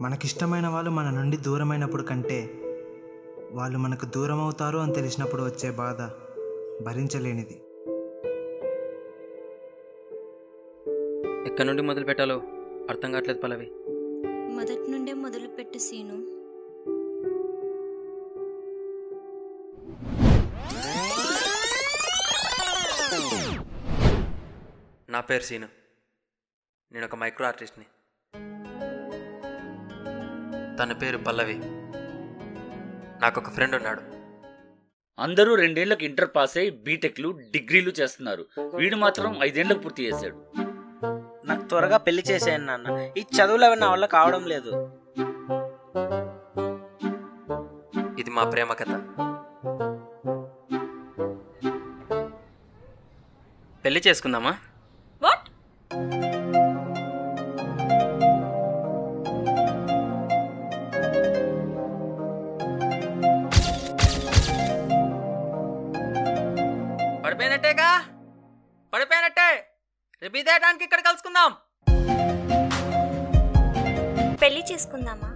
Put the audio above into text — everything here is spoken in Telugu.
మనకిష్టమైన వాళ్ళు మన నుండి దూరమైనప్పుడు కంటే వాళ్ళు మనకు దూరం అవుతారు అని తెలిసినప్పుడు వచ్చే బాధ భరించలేనిది. ఎక్కడి నుండి మొదలు పెట్టాలో అర్థం కావట్లేదు పల్లవి. మొదటి నుండే మొదలుపెట్టు సీను. నా పేరు సీను. నేను ఒక మైక్రో ఆర్టిస్ట్ని. తన పేరు పల్లవి. నాకు ఒక ఫ్రెండ్ ఉన్నాడు. అందరూ 2 ఏళ్లకు ఇంటర్ పాస్ అయి బీటెక్లు డిగ్రీలు చేస్తున్నారు. వీడు మాత్రం 5 ఏళ్లకు పూర్తి చేశాడు. నాకు త్వరగా పెళ్లి చేసేయండి నాన్న, ఈ చదువులు అవి నా వల్ల కావడం లేదు. ఇది మా ప్రేమ కథ. పెళ్లి చేసుకుందామా? వాట్? పడిపోయినట్టేగా, పడిపోయినట్టే. రేపు ఇదే టైంకి ఇక్కడ కలుసుకుందాం. పెళ్లి చేసుకుందామా?